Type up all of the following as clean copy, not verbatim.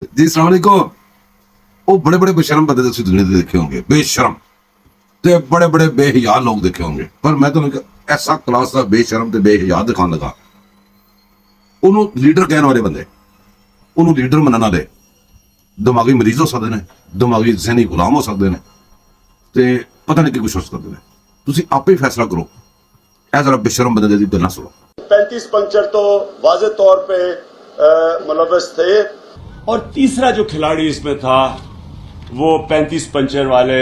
जी अस्सलाम वालेकुम। वो बड़े बड़े बेशरम बंदे तुसीं दुनिया दे देखे होंगे, बेशरम ते बड़े बड़े बेहया लोग देखे होंगे, पर मैं तो ऐसा क्लास का बेशरम ते बेहया दिखाने लगा। उन्होंने लीडर कहने वाले बंदे, उन्होंने लीडर मनने वाले दिमागी मरीज हो सकते हैं, दिमागी जहनी गुलाम हो सकते हैं, ते पता नहीं की कुछ हो सकते हैं। तुसीं आपे ही फैसला करो। ऐ जरा बेशरम बंदे दी गल्लां सुनो। 35 पंचर तो वाजे तौर पे मुलव्वस थे। और तीसरा जो खिलाड़ी इसमें था वो 35 पंचर वाले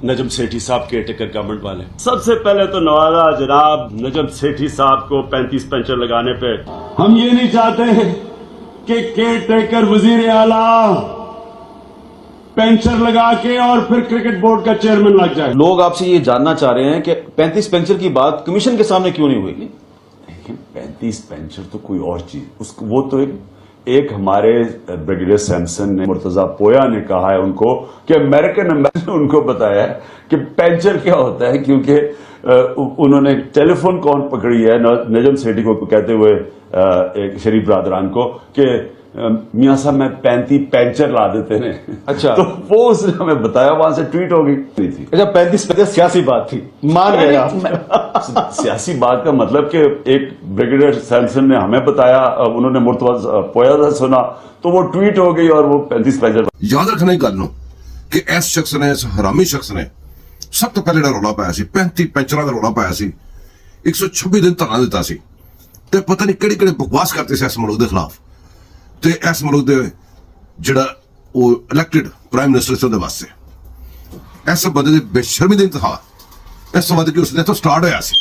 नजम सेठी साहब केयरटेकर गवर्नमेंट वाले। सबसे पहले तो नवाजा जनाब नजम सेठी साहब को 35 पंचर लगाने पे। हम ये नहीं चाहते कि केयरटेकर वजीर आला पेंचर लगा के और फिर क्रिकेट बोर्ड का चेयरमैन लग जाए। लोग आपसे ये जानना चाह रहे हैं कि 35 पेंचर की बात कमीशन के सामने क्यों नहीं हुई? 35 पेंचर तो कोई और चीज, उसको वो तो एक हमारे ब्रिगेडियर सैमसन ने, मुर्तजा पोया ने कहा है उनको कि अमेरिकन एम्बेसी ने उनको बताया है कि पेंचर क्या होता है, क्योंकि उन्होंने टेलीफोन कॉल पकड़ी है नजम सेठी को कहते हुए एक शरीफ ब्रादरान को कि मियां साहब मैं 35 पेंचर ला देते ने। अच्छा। तो वो उसने हमें बताया, वहां से ट्वीट हो गई थी। अच्छा, 35 पेंचर सियासी बात थी, मान गए आप। सियासी बात का मतलब कि एक ब्रिगेडियर सैमसन ने हमें बताया, उन्होंने मुर्तजा पोया से सुना, तो वो ट्वीट हो गई और वो 35 पेंचर। याद रखना ही गल कि इस शख्स ने, इस हरामी शख्स ने सब तो पहले रौला पाया सी, 35 पेंचर का रौला पाया सी, 126 दिन धरना दिता सी, ते पता नहीं किहड़ी किहड़ी बकवास करते सी इस मुल्क के खिलाफ, ते इस मुल्क के जिहड़ा वो इलैक्टेड प्राइम मिनिस्टर से वास्ते इस बंदे की बेशर्मी का इंतहा इस तो वध के उसने तो स्टार्ट होया सी।